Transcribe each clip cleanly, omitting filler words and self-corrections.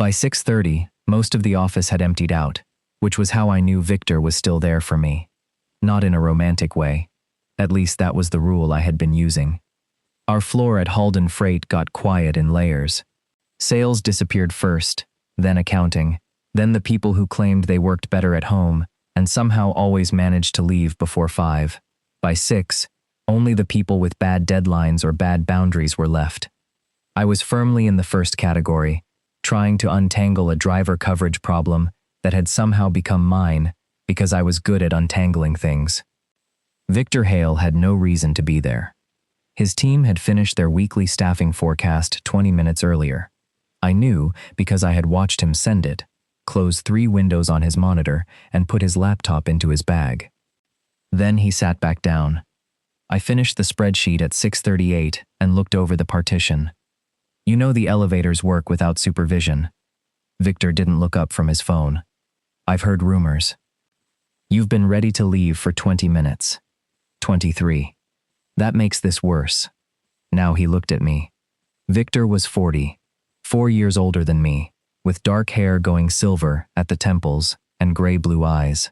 By 6:30, most of the office had emptied out, which was how I knew Victor was still there for me. Not in a romantic way. At least that was the rule I had been using. Our floor at Halden Freight got quiet in layers. Sales disappeared first, then accounting, then the people who claimed they worked better at home and somehow always managed to leave before 5. By 6, only the people with bad deadlines or bad boundaries were left. I was firmly in the first category, trying to untangle a driver coverage problem that had somehow become mine because I was good at untangling things. Victor Hale had no reason to be there. His team had finished their weekly staffing forecast 20 minutes earlier. I knew because I had watched him send it, close 3 windows on his monitor, and put his laptop into his bag. Then he sat back down. I finished the spreadsheet at 6:38 and looked over the partition. You know the elevators work without supervision. Victor didn't look up from his phone. I've heard rumors. You've been ready to leave for 20 minutes. 23. That makes this worse. Now he looked at me. Victor was 40, 4 years older than me, with dark hair going silver at the temples and gray-blue eyes.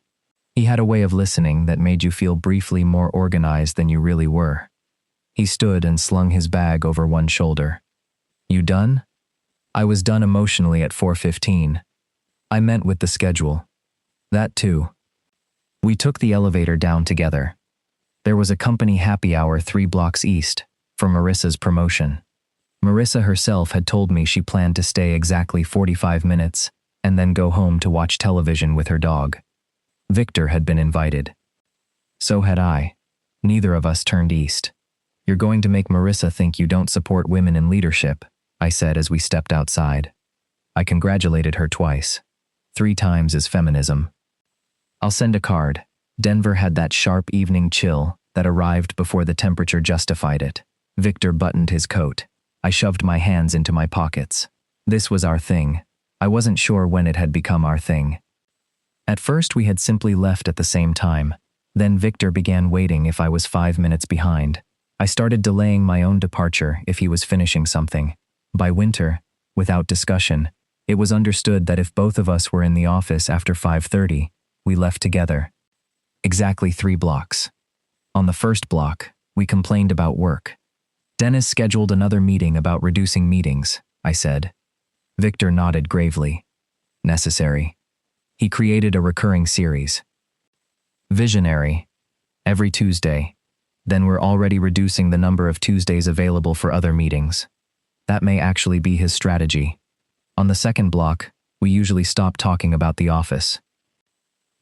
He had a way of listening that made you feel briefly more organized than you really were. He stood and slung his bag over one shoulder. You done? I was done emotionally at 4:15. I meant with the schedule. That too. We took the elevator down together. There was a company happy hour 3 blocks east for Marissa's promotion. Marissa herself had told me she planned to stay exactly 45 minutes and then go home to watch television with her dog. Victor had been invited. So had I. Neither of us turned east. You're going to make Marissa think you don't support women in leadership, I said as we stepped outside. I congratulated her twice. 3 times is feminism. I'll send a card. Denver had that sharp evening chill that arrived before the temperature justified it. Victor buttoned his coat. I shoved my hands into my pockets. This was our thing. I wasn't sure when it had become our thing. At first we had simply left at the same time. Then Victor began waiting if I was 5 minutes behind. I started delaying my own departure if he was finishing something. By winter, without discussion, it was understood that if both of us were in the office after 5:30, we left together. Exactly 3 blocks. On the first block, we complained about work. Dennis scheduled another meeting about reducing meetings, I said. Victor nodded gravely. Necessary. He created a recurring series. Visionary. Every Tuesday. Then we're already reducing the number of Tuesdays available for other meetings. That may actually be his strategy. On the second block, we usually stop talking about the office.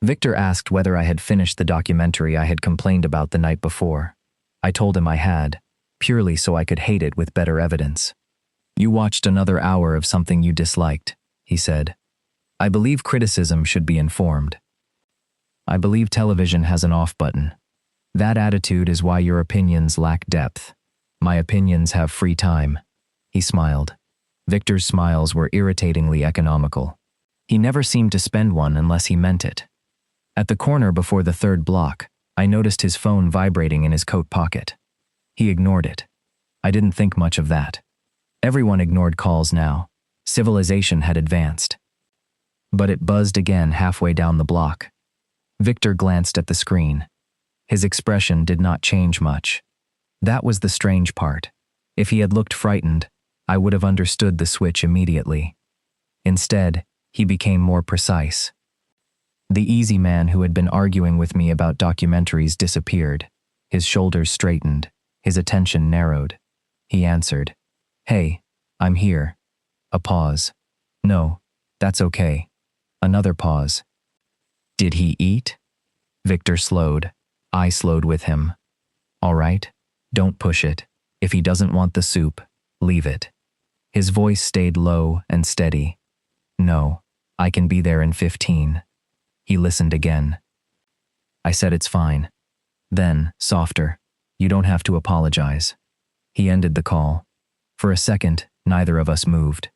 Victor asked whether I had finished the documentary I had complained about the night before. I told him I had, purely so I could hate it with better evidence. You watched another hour of something you disliked, he said. I believe criticism should be informed. I believe television has an off button. That attitude is why your opinions lack depth. My opinions have free time. He smiled. Victor's smiles were irritatingly economical. He never seemed to spend one unless he meant it. At the corner before the third block, I noticed his phone vibrating in his coat pocket. He ignored it. I didn't think much of that. Everyone ignored calls now. Civilization had advanced. But it buzzed again halfway down the block. Victor glanced at the screen. His expression did not change much. That was the strange part. If he had looked frightened, I would have understood the switch immediately. Instead, he became more precise. The easy man who had been arguing with me about documentaries disappeared. His shoulders straightened. His attention narrowed. He answered, "Hey, I'm here." A pause. "No, that's okay." Another pause. "Did he eat?" Victor slowed. I slowed with him. "All right, don't push it. If he doesn't want the soup, leave it." His voice stayed low and steady. "No, I can be there in 15. He listened again. I said it's fine. Then, softer, "You don't have to apologize." He ended the call. For a second, neither of us moved.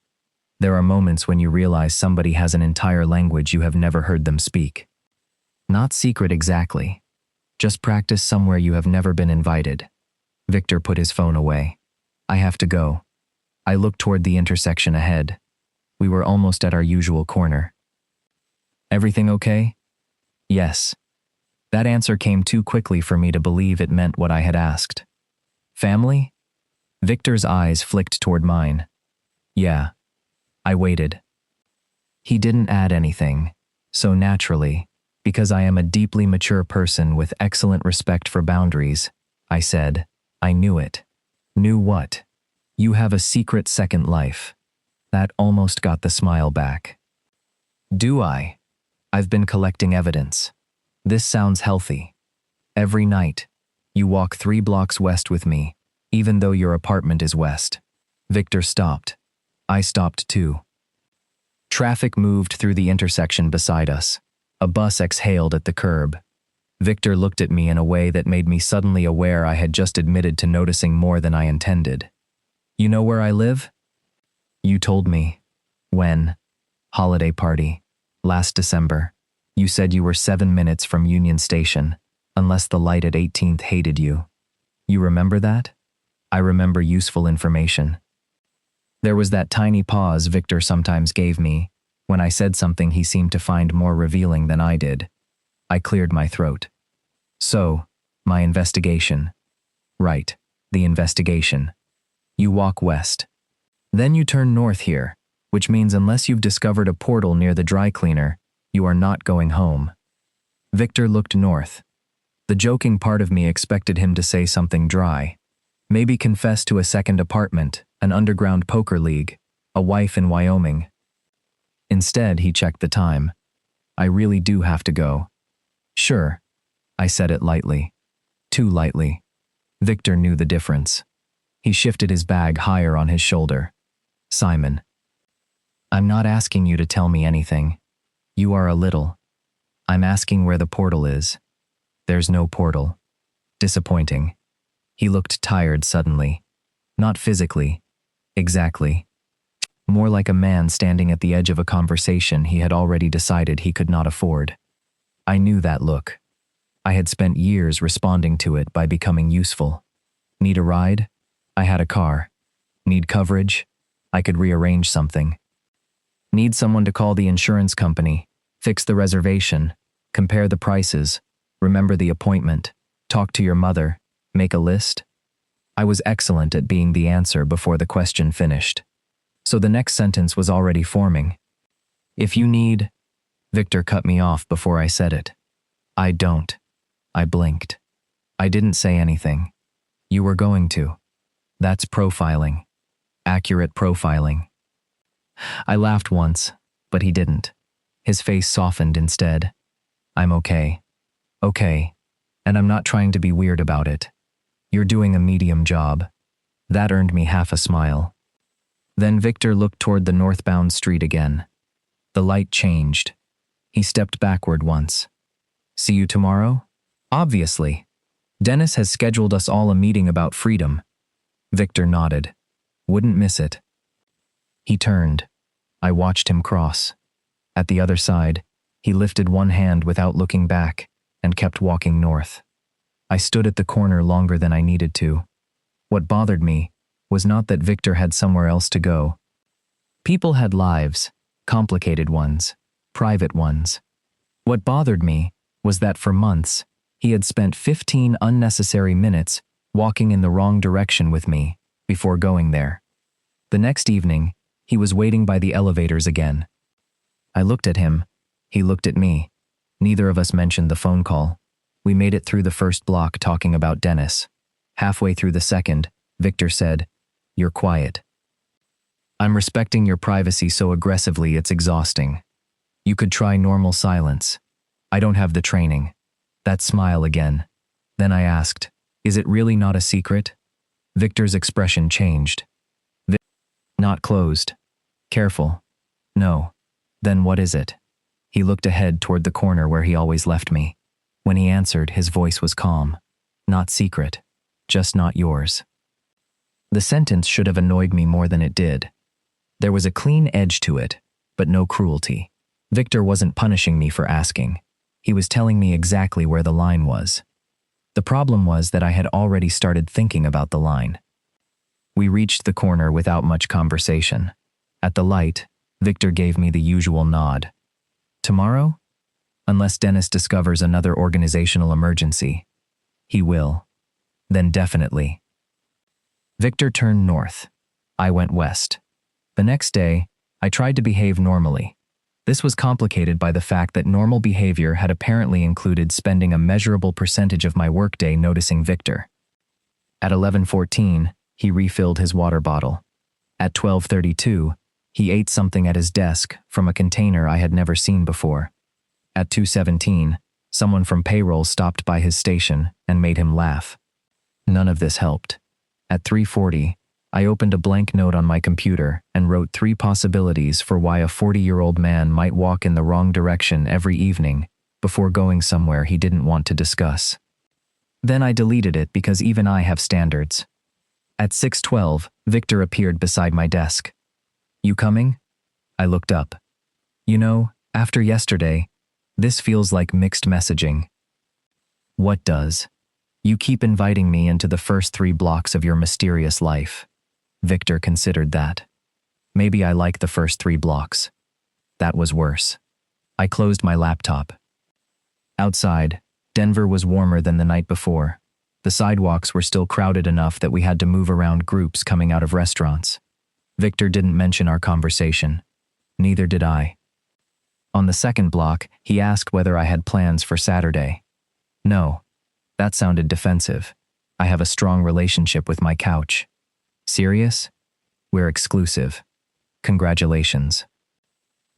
There are moments when you realize somebody has an entire language you have never heard them speak. Not secret exactly. Just practice somewhere you have never been invited. Victor put his phone away. "I have to go." I looked toward the intersection ahead. We were almost at our usual corner. Everything okay? Yes. That answer came too quickly for me to believe it meant what I had asked. Family? Victor's eyes flicked toward mine. Yeah. I waited. He didn't add anything, so naturally, because I am a deeply mature person with excellent respect for boundaries, I said, I knew it. Knew what? You have a secret second life. That almost got the smile back. Do I? I've been collecting evidence. This sounds healthy. Every night, you walk 3 blocks west with me, even though your apartment is west. Victor stopped. I stopped too. Traffic moved through the intersection beside us. A bus exhaled at the curb. Victor looked at me in a way that made me suddenly aware I had just admitted to noticing more than I intended. You know where I live? You told me. When? Holiday party. Last December. You said you were 7 minutes from Union Station, unless the light at 18th hated you. You remember that? I remember useful information. There was that tiny pause Victor sometimes gave me. When I said something he seemed to find more revealing than I did. I cleared my throat. So, my investigation. Right, the investigation. You walk west. Then you turn north here, which means unless you've discovered a portal near the dry cleaner, you are not going home. Victor looked north. The joking part of me expected him to say something dry. Maybe confess to a second apartment, an underground poker league, a wife in Wyoming. Instead, he checked the time. I really do have to go. Sure. I said it lightly. Too lightly. Victor knew the difference. He shifted his bag higher on his shoulder. Simon. I'm not asking you to tell me anything. You are a little. I'm asking where the portal is. There's no portal. Disappointing. He looked tired suddenly. Not physically. Exactly. More like a man standing at the edge of a conversation he had already decided he could not afford. I knew that look. I had spent years responding to it by becoming useful. Need a ride? I had a car. Need coverage? I could rearrange something. Need someone to call the insurance company, fix the reservation, compare the prices, remember the appointment, talk to your mother, make a list? I was excellent at being the answer before the question finished. So the next sentence was already forming. If you need... Victor cut me off before I said it. I don't. I blinked. I didn't say anything. You were going to. That's profiling. Accurate profiling. I laughed once, but he didn't. His face softened instead. I'm okay. Okay. And I'm not trying to be weird about it. You're doing a medium job. That earned me half a smile. Then Victor looked toward the northbound street again. The light changed. He stepped backward once. See you tomorrow? Obviously. Dennis has scheduled us all a meeting about freedom. Victor nodded. Wouldn't miss it. He turned. I watched him cross. At the other side, he lifted one hand without looking back and kept walking north. I stood at the corner longer than I needed to. What bothered me was not that Victor had somewhere else to go. People had lives, complicated ones, private ones. What bothered me was that for months, he had spent 15 unnecessary minutes walking in the wrong direction with me before going there. The next evening, he was waiting by the elevators again. I looked at him. He looked at me. Neither of us mentioned the phone call. We made it through the first block talking about Dennis. Halfway through the second, Victor said, "You're quiet. I'm respecting your privacy so aggressively it's exhausting. You could try normal silence. I don't have the training." That smile again. Then I asked, "Is it really not a secret?" Victor's expression changed. Not closed. Careful. No. Then what is it? He looked ahead toward the corner where he always left me. When he answered, his voice was calm. Not secret. Just not yours. The sentence should have annoyed me more than it did. There was a clean edge to it, but no cruelty. Victor wasn't punishing me for asking. He was telling me exactly where the line was. The problem was that I had already started thinking about the line. We reached the corner without much conversation. At the light, Victor gave me the usual nod. Tomorrow? Unless Dennis discovers another organizational emergency. He will. Then definitely. Victor turned north. I went west. The next day, I tried to behave normally. This was complicated by the fact that normal behavior had apparently included spending a measurable percentage of my workday noticing Victor. At 11:14, he refilled his water bottle. At 12:32, he ate something at his desk from a container I had never seen before. At 2:17, someone from payroll stopped by his station and made him laugh. None of this helped. At 3:40, I opened a blank note on my computer and wrote 3 possibilities for why a 40-year-old man might walk in the wrong direction every evening before going somewhere he didn't want to discuss. Then I deleted it because even I have standards. At 6:12, Victor appeared beside my desk. "You coming?" I looked up. "You know, after yesterday, this feels like mixed messaging." "What does?" "You keep inviting me into the first 3 blocks of your mysterious life." Victor considered that. Maybe I like the first 3 blocks. That was worse. I closed my laptop. Outside, Denver was warmer than the night before. The sidewalks were still crowded enough that we had to move around groups coming out of restaurants. Victor didn't mention our conversation. Neither did I. On the second block, he asked whether I had plans for Saturday. No. That sounded defensive. I have a strong relationship with my couch. Serious? We're exclusive. Congratulations.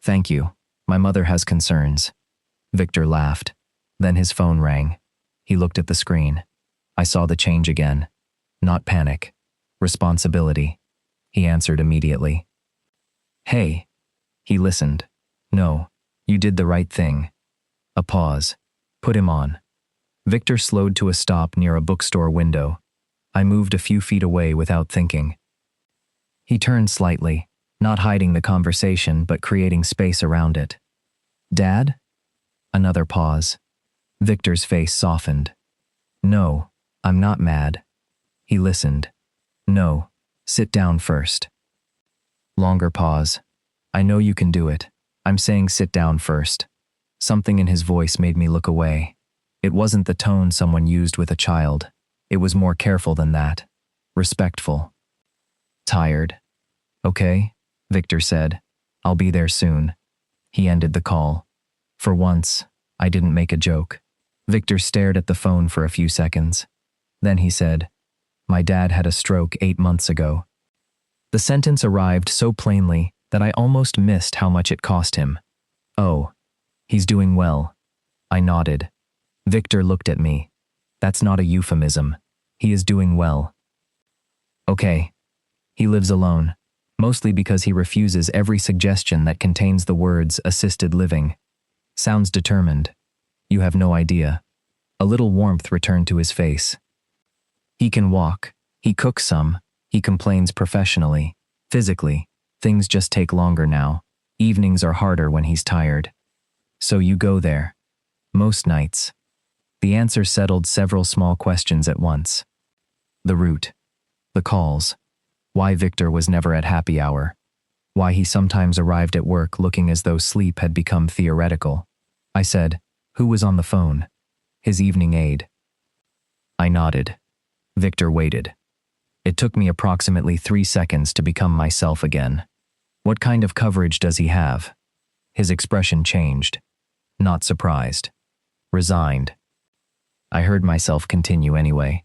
Thank you. My mother has concerns. Victor laughed. Then his phone rang. He looked at the screen. I saw the change again. Not panic. Responsibility. He answered immediately. "Hey." He listened. "No, you did the right thing." A pause. "Put him on." Victor slowed to a stop near a bookstore window. I moved a few feet away without thinking. He turned slightly, not hiding the conversation but creating space around it. "Dad?" Another pause. Victor's face softened. "No, I'm not mad." He listened. "No, sit down first." Longer pause. "I know you can do it. I'm saying sit down first." Something in his voice made me look away. It wasn't the tone someone used with a child. It was more careful than that. Respectful. "Tired?" "Okay," Victor said. "I'll be there soon." He ended the call. For once, I didn't make a joke. Victor stared at the phone for a few seconds. Then he said, "My dad had a stroke 8 months ago." The sentence arrived so plainly that I almost missed how much it cost him. "Oh, he's doing well." I nodded. Victor looked at me. "That's not a euphemism. He is doing well." "Okay." He lives alone, mostly because he refuses every suggestion that contains the words assisted living. Sounds determined. You have no idea. A little warmth returned to his face. He can walk. He cooks some. He complains professionally. Physically, things just take longer now. Evenings are harder when he's tired. "So you go there?" "Most nights." The answer settled several small questions at once. The route. The calls. Why Victor was never at happy hour. Why he sometimes arrived at work looking as though sleep had become theoretical. I said, "Who was on the phone?" "His evening aide." I nodded. Victor waited. It took me approximately 3 seconds to become myself again. "What kind of coverage does he have?" His expression changed. Not surprised. Resigned. I heard myself continue anyway.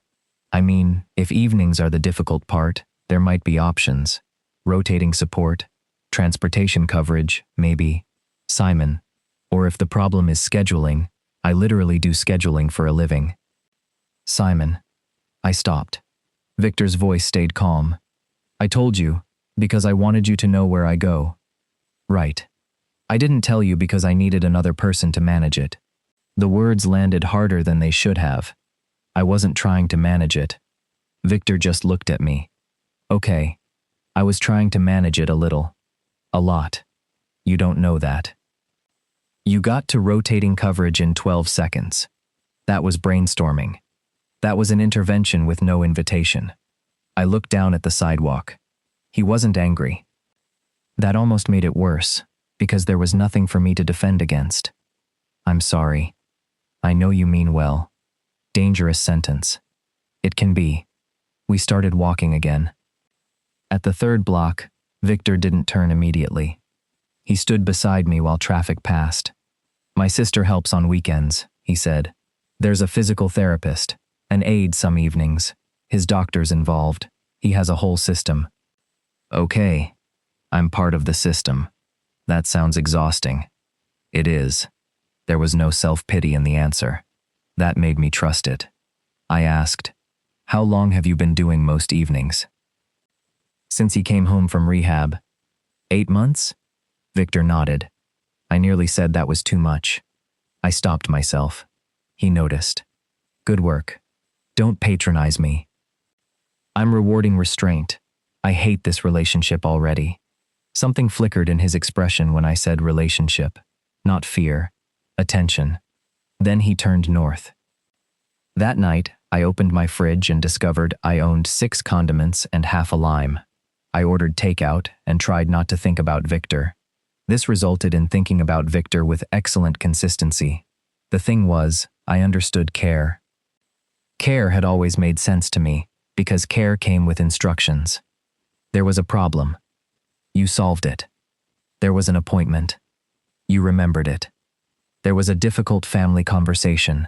"I mean, if evenings are the difficult part, there might be options. Rotating support, transportation coverage, maybe. Simon. Or if the problem is scheduling, I literally do scheduling for a living." "Simon." I stopped. Victor's voice stayed calm. "I told you, because I wanted you to know where I go." "Right. I didn't tell you because I needed another person to manage it." The words landed harder than they should have. I wasn't trying to manage it. Victor just looked at me. "Okay. I was trying to manage it a little. A lot. You don't know that." You got to rotating coverage in 12 seconds. That was brainstorming. That was an intervention with no invitation. I looked down at the sidewalk. He wasn't angry. That almost made it worse, because there was nothing for me to defend against. I'm sorry. I know you mean well. Dangerous sentence. It can be. We started walking again. At the third block, Victor didn't turn immediately. He stood beside me while traffic passed. My sister helps on weekends, he said. There's a physical therapist, an aide some evenings, his doctor's involved. He has a whole system. Okay, I'm part of the system. That sounds exhausting. It is. There was no self-pity in the answer. That made me trust it. I asked, how long have you been doing most evenings? Since he came home from rehab. 8 months? Victor nodded. I nearly said that was too much. I stopped myself. He noticed. Good work. Don't patronize me. I'm rewarding restraint. I hate this relationship already. Something flickered in his expression when I said relationship, not fear, attention. Then he turned north. That night, I opened my fridge and discovered I owned 6 condiments and half a lime. I ordered takeout and tried not to think about Victor. This resulted in thinking about Victor with excellent consistency. The thing was, I understood care. Care had always made sense to me, because care came with instructions. There was a problem. You solved it. There was an appointment. You remembered it. There was a difficult family conversation.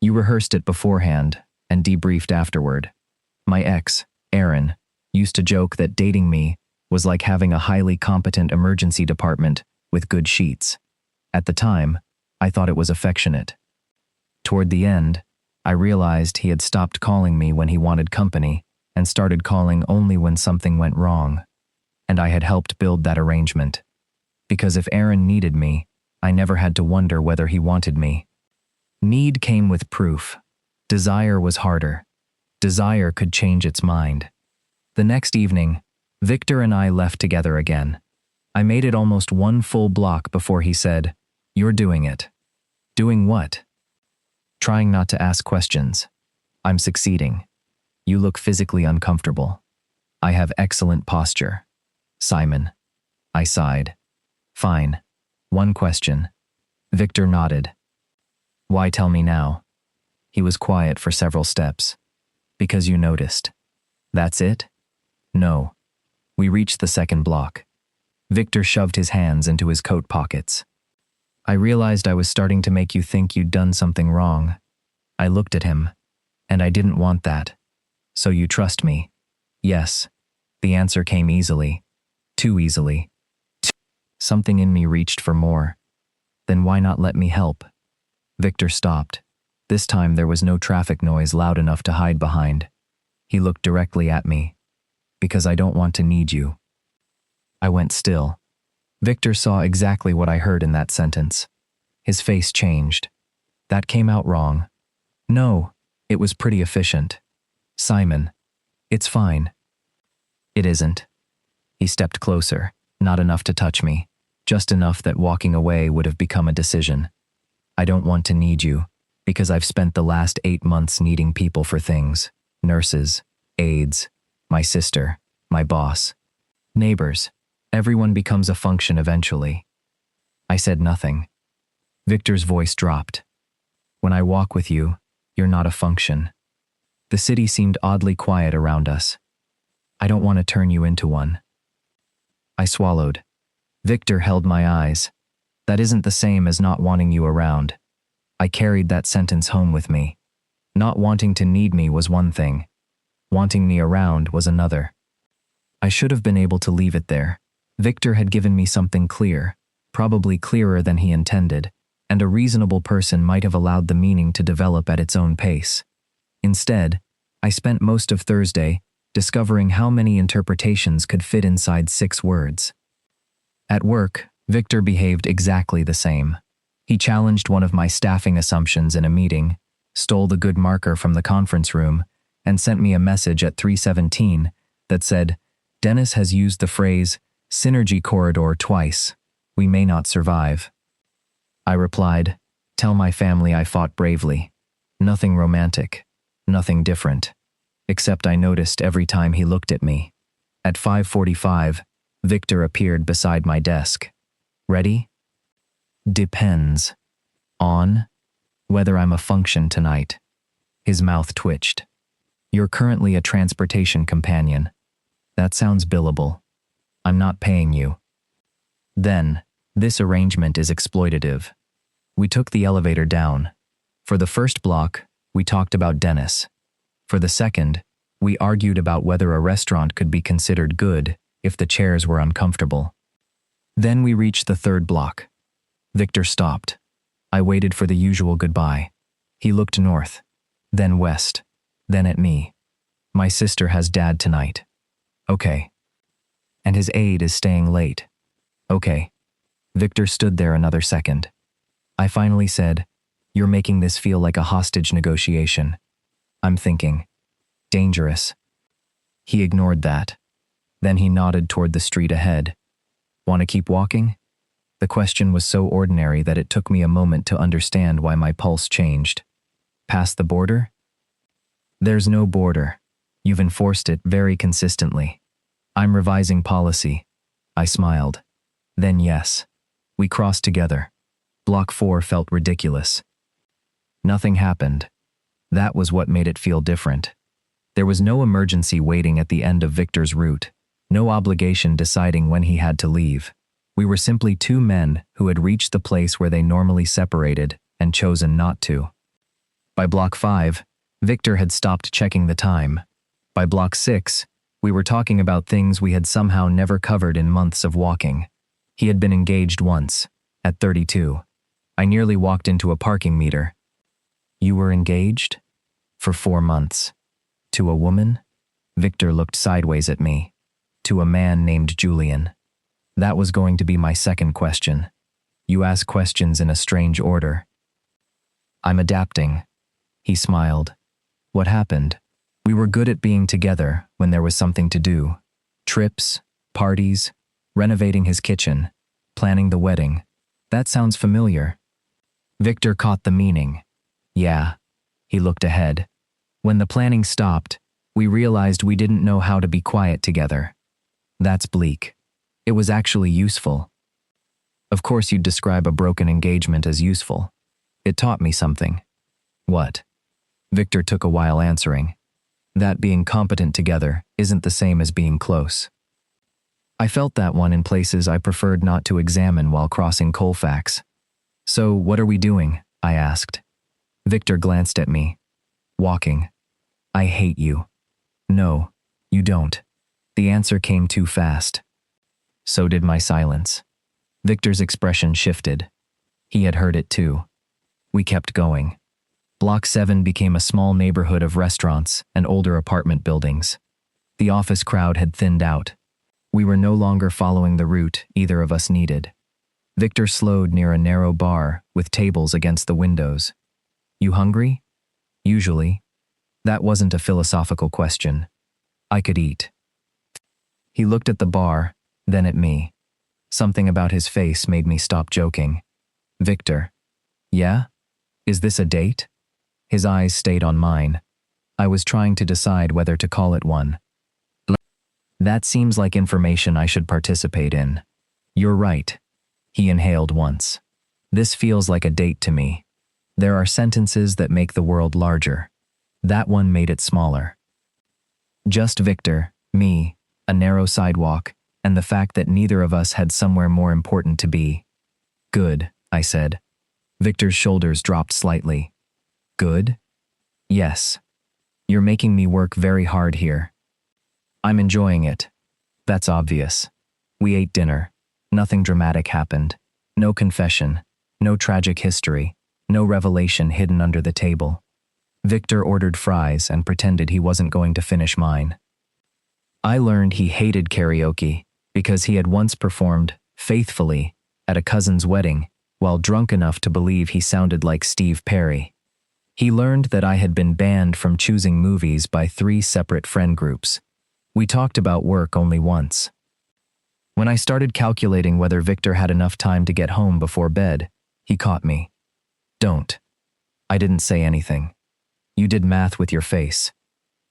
You rehearsed it beforehand and debriefed afterward. My ex, Aaron, used to joke that dating me was like having a highly competent emergency department with good sheets. At the time, I thought it was affectionate. Toward the end, I realized he had stopped calling me when he wanted company and started calling only when something went wrong. And I had helped build that arrangement. Because if Aaron needed me, I never had to wonder whether he wanted me. Need came with proof. Desire was harder. Desire could change its mind. The next evening, Victor and I left together again. I made it almost 1 full block before he said, "You're doing it." Doing what? Trying not to ask questions. I'm succeeding. You look physically uncomfortable. I have excellent posture. Simon. I sighed. Fine. 1 question. Victor nodded. Why tell me now? He was quiet for several steps. Because you noticed. That's it? No. We reached the second block. Victor shoved his hands into his coat pockets. I realized I was starting to make you think you'd done something wrong. I looked at him, and I didn't want that. So you trust me? Yes. The answer came easily. Too easily. Something in me reached for more. Then why not let me help? Victor stopped. This time there was no traffic noise loud enough to hide behind. He looked directly at me. Because I don't want to need you. I went still. Victor saw exactly what I heard in that sentence. His face changed. That came out wrong. No, it was pretty efficient. Simon, it's fine. It isn't. He stepped closer, not enough to touch me, just enough that walking away would have become a decision. I don't want to need you, because I've spent the last 8 months needing people for things. Nurses, aides, my sister, my boss, neighbors. Everyone becomes a function eventually. I said nothing. Victor's voice dropped. When I walk with you, you're not a function. The city seemed oddly quiet around us. I don't want to turn you into one. I swallowed. Victor held my eyes. That isn't the same as not wanting you around. I carried that sentence home with me. Not wanting to need me was one thing. Wanting me around was another. I should have been able to leave it there. Victor had given me something clear, probably clearer than he intended, and a reasonable person might have allowed the meaning to develop at its own pace. Instead, I spent most of Thursday discovering how many interpretations could fit inside 6 words. At work, Victor behaved exactly the same. He challenged one of my staffing assumptions in a meeting, stole the good marker from the conference room, and sent me a message at 3:17 that said, "Dennis has used the phrase, synergy corridor twice. We may not survive." I replied, "Tell my family I fought bravely. Nothing romantic, nothing different. Except I noticed every time he looked at me. At 5:45, Victor appeared beside my desk. Ready? Depends. On? Whether I'm a function tonight. His mouth twitched. You're currently a transportation companion. That sounds billable. I'm not paying you. Then, this arrangement is exploitative. We took the elevator down. For the first block, we talked about Dennis. For the second, we argued about whether a restaurant could be considered good if the chairs were uncomfortable. Then we reached the third block. Victor stopped. I waited for the usual goodbye. He looked north, then west, then at me. My sister has dad tonight. Okay. And his aide is staying late. Okay. Victor stood there another second. I finally said, "You're making this feel like a hostage negotiation." I'm thinking, dangerous. He ignored that. Then he nodded toward the street ahead. Want to keep walking? The question was so ordinary that it took me a moment to understand why my pulse changed. Past the border? There's no border. You've enforced it very consistently. I'm revising policy. I smiled. Then yes. We crossed together. Block 4 felt ridiculous. Nothing happened. That was what made it feel different. There was no emergency waiting at the end of Victor's route, no obligation deciding when he had to leave. We were simply two men who had reached the place where they normally separated and chosen not to. By block 5, Victor had stopped checking the time. By block 6, we were talking about things we had somehow never covered in months of walking. He had been engaged once, at 32. I nearly walked into a parking meter. You were engaged? For 4 months. To a woman? Victor looked sideways at me. To a man named Julian. That was going to be my second question. You ask questions in a strange order. I'm adapting. He smiled. What happened? We were good at being together when there was something to do. Trips, parties, renovating his kitchen, planning the wedding. That sounds familiar. Victor caught the meaning. Yeah. He looked ahead. When the planning stopped, we realized we didn't know how to be quiet together. That's bleak. It was actually useful. Of course you'd describe a broken engagement as useful. It taught me something. What? Victor took a while answering. That being competent together isn't the same as being close. I felt that one in places I preferred not to examine while crossing Colfax. So what are we doing? I asked. Victor glanced at me. Walking. I hate you. No, you don't. The answer came too fast. So did my silence. Victor's expression shifted. He had heard it too. We kept going. Block 7 became a small neighborhood of restaurants and older apartment buildings. The office crowd had thinned out. We were no longer following the route either of us needed. Victor slowed near a narrow bar with tables against the windows. You hungry? Usually. That wasn't a philosophical question. I could eat. He looked at the bar, then at me. Something about his face made me stop joking. Victor. Yeah? Is this a date? His eyes stayed on mine. I was trying to decide whether to call it one. That seems like information I should participate in. You're right. He inhaled once. This feels like a date to me. There are sentences that make the world larger. That one made it smaller. Just Victor, me, a narrow sidewalk, and the fact that neither of us had somewhere more important to be. Good, I said. Victor's shoulders dropped slightly. Good? Yes. You're making me work very hard here. I'm enjoying it. That's obvious. We ate dinner. Nothing dramatic happened. No confession. No tragic history. No revelation hidden under the table. Victor ordered fries and pretended he wasn't going to finish mine. I learned he hated karaoke because he had once performed, faithfully, at a cousin's wedding, while drunk enough to believe he sounded like Steve Perry. He learned that I had been banned from choosing movies by 3 separate friend groups. We talked about work only once. When I started calculating whether Victor had enough time to get home before bed, he caught me. Don't. I didn't say anything. You did math with your face.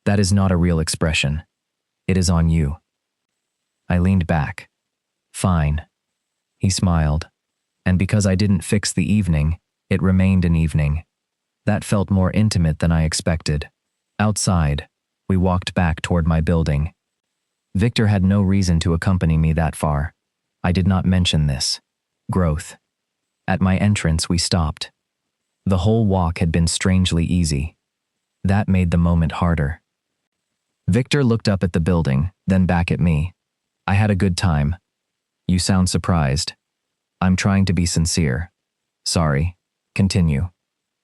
That is not a real expression. It is on you. I leaned back. Fine. He smiled. And because I didn't fix the evening, it remained an evening. That felt more intimate than I expected. Outside, we walked back toward my building. Victor had no reason to accompany me that far. I did not mention this. Growth. At my entrance, we stopped. The whole walk had been strangely easy. That made the moment harder. Victor looked up at the building, then back at me. I had a good time. You sound surprised. I'm trying to be sincere. Sorry. Continue.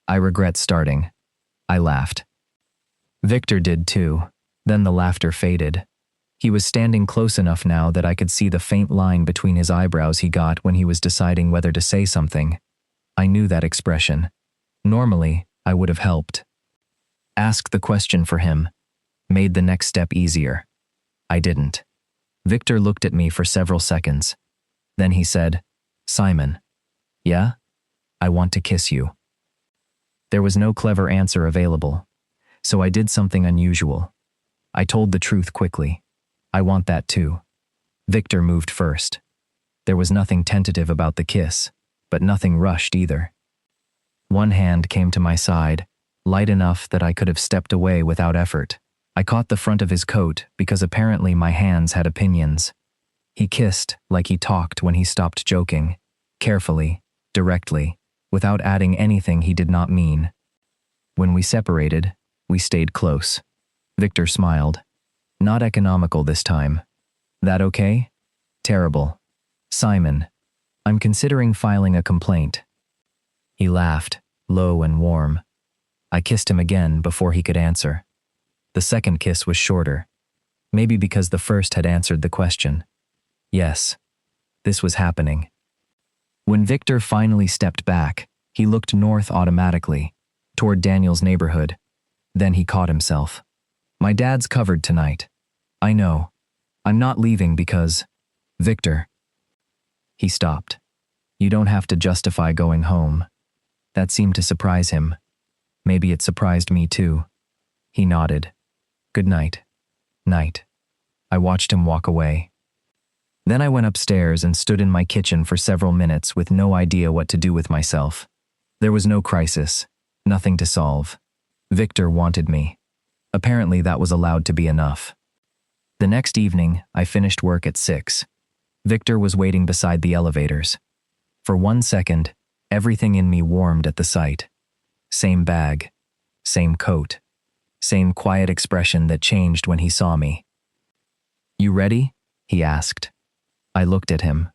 I regret starting. I laughed. Victor did too. Then the laughter faded. He was standing close enough now that I could see the faint line between his eyebrows he got when he was deciding whether to say something. I knew that expression. Normally, I would have helped. Asked the question for him. Made the next step easier. I didn't. Victor looked at me for several seconds. Then he said, Simon. Yeah? I want to kiss you. There was no clever answer available, so I did something unusual. I told the truth quickly. I want that too. Victor moved first. There was nothing tentative about the kiss, but nothing rushed either. One hand came to my side, light enough that I could have stepped away without effort. I caught the front of his coat because apparently my hands had opinions. He kissed like he talked when he stopped joking, carefully, directly, without adding anything he did not mean. When we separated, we stayed close. Victor smiled. Not economical this time. That okay? Terrible. Simon, I'm considering filing a complaint. He laughed, low and warm. I kissed him again before he could answer. The second kiss was shorter, maybe because the first had answered the question. Yes, this was happening. When Victor finally stepped back, he looked north automatically, toward Daniel's neighborhood. Then he caught himself. My dad's covered tonight. I know. I'm not leaving because… Victor. He stopped. You don't have to justify going home. That seemed to surprise him. Maybe it surprised me too. He nodded. Good night. Night. I watched him walk away. Then I went upstairs and stood in my kitchen for several minutes with no idea what to do with myself. There was no crisis, nothing to solve. Victor wanted me. Apparently that was allowed to be enough. The next evening, I finished work at 6. Victor was waiting beside the elevators. For 1 second, everything in me warmed at the sight. Same bag, same coat, same quiet expression that changed when he saw me. You ready? He asked. I looked at him.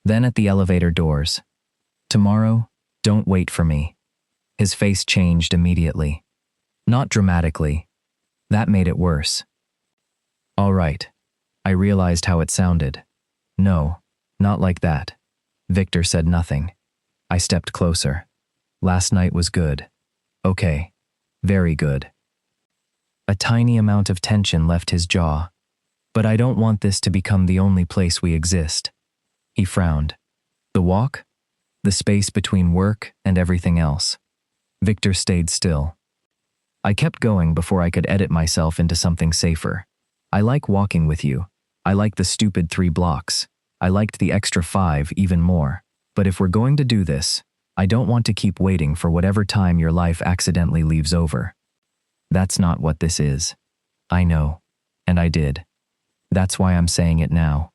Then at the elevator doors. Tomorrow, don't wait for me. His face changed immediately. Not dramatically. That made it worse. All right. I realized how it sounded. No, not like that. Victor said nothing. I stepped closer. Last night was good. Okay. Very good. A tiny amount of tension left his jaw. But I don't want this to become the only place we exist. He frowned. The walk? The space between work and everything else. Victor stayed still. I kept going before I could edit myself into something safer. I like walking with you. I like the stupid 3 blocks. I liked the extra 5 even more. But if we're going to do this, I don't want to keep waiting for whatever time your life accidentally leaves over. That's not what this is. I know. And I did. That's why I'm saying it now.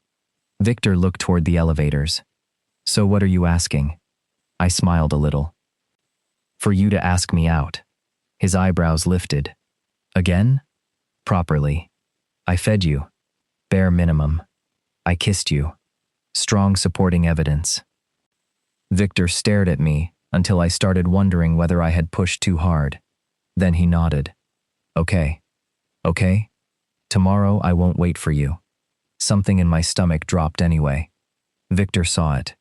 Victor looked toward the elevators. So what are you asking? I smiled a little. For you to ask me out. His eyebrows lifted. Again? Properly. I fed you. Bare minimum. I kissed you. Strong supporting evidence. Victor stared at me until I started wondering whether I had pushed too hard. Then he nodded. Okay. Okay? Tomorrow I won't wait for you. Something in my stomach dropped anyway. Victor saw it.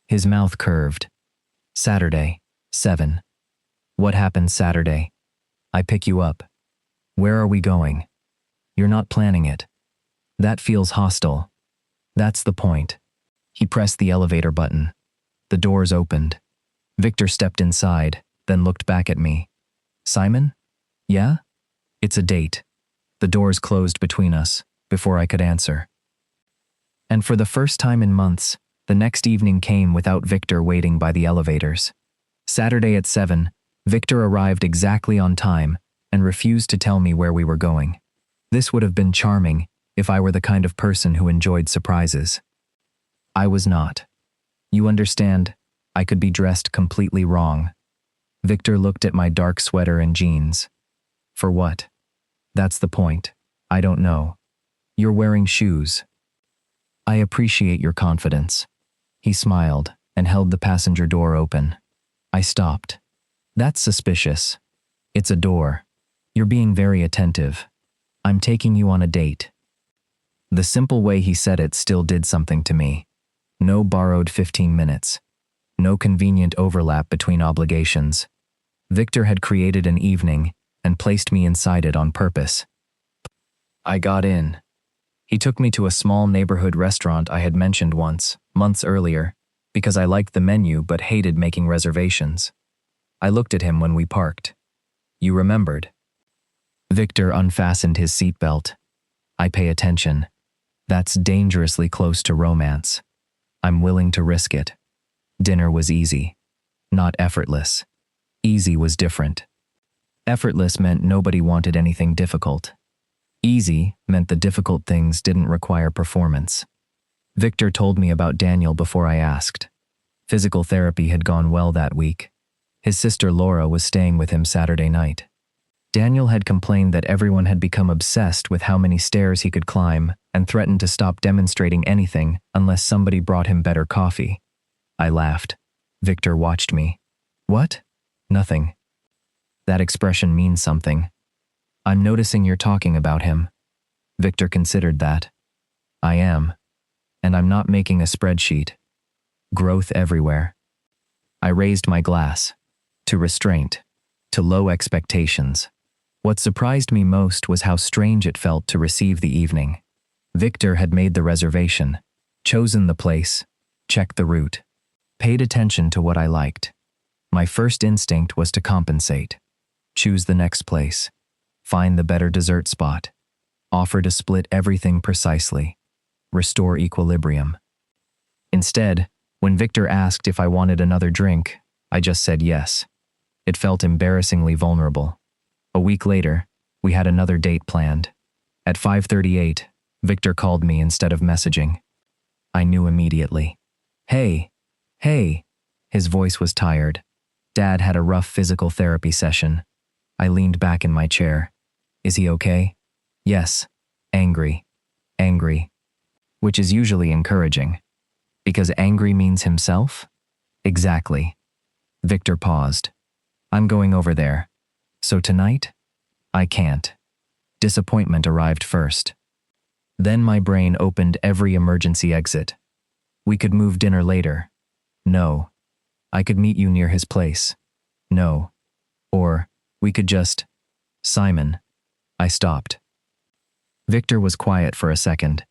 His mouth curved. Saturday, 7. What happened Saturday? I pick you up. Where are we going? You're not planning it. That feels hostile. That's the point. He pressed the elevator button. The doors opened. Victor stepped inside, then looked back at me. Simon? Yeah? It's a date. The doors closed between us before I could answer. And for the first time in months, the next evening came without Victor waiting by the elevators. Saturday at 7, Victor arrived exactly on time and refused to tell me where we were going. This would have been charming if I were the kind of person who enjoyed surprises. I was not. You understand, I could be dressed completely wrong. Victor looked at my dark sweater and jeans. For what? That's the point. I don't know. You're wearing shoes. I appreciate your confidence. He smiled and held the passenger door open. I stopped. That's suspicious. It's a door. You're being very attentive. I'm taking you on a date. The simple way he said it still did something to me. No borrowed 15 minutes. No convenient overlap between obligations. Victor had created an evening and placed me inside it on purpose. I got in. He took me to a small neighborhood restaurant I had mentioned once, months earlier, because I liked the menu but hated making reservations. I looked at him when we parked. You remembered. Victor unfastened his seatbelt. I pay attention. That's dangerously close to romance. I'm willing to risk it. Dinner was easy, not effortless. Easy was different. Effortless meant nobody wanted anything difficult. Easy meant the difficult things didn't require performance. Victor told me about Daniel before I asked. Physical therapy had gone well that week. His sister Laura was staying with him Saturday night. Daniel had complained that everyone had become obsessed with how many stairs he could climb and threatened to stop demonstrating anything unless somebody brought him better coffee. I laughed. Victor watched me. What? Nothing. That expression means something. I'm noticing you're talking about him. Victor considered that. I am. And I'm not making a spreadsheet. Growth everywhere. I raised my glass. To restraint. To low expectations. What surprised me most was how strange it felt to receive the evening. Victor had made the reservation, chosen the place, checked the route, paid attention to what I liked. My first instinct was to compensate. Choose the next place. Find the better dessert spot. Offer to split everything precisely. Restore equilibrium. Instead, when Victor asked if I wanted another drink, I just said yes. It felt embarrassingly vulnerable. A week later, we had another date planned. At 5:38, Victor called me instead of messaging. I knew immediately. Hey. His voice was tired. Dad had a rough physical therapy session. I leaned back in my chair. Is he okay? Yes. Angry. Which is usually encouraging. Because angry means himself? Exactly. Victor paused. I'm going over there. So tonight? I can't. Disappointment arrived first. Then my brain opened every emergency exit. We could move dinner later. No. I could meet you near his place. No. Or, we could just… Simon. I stopped. Victor was quiet for a second.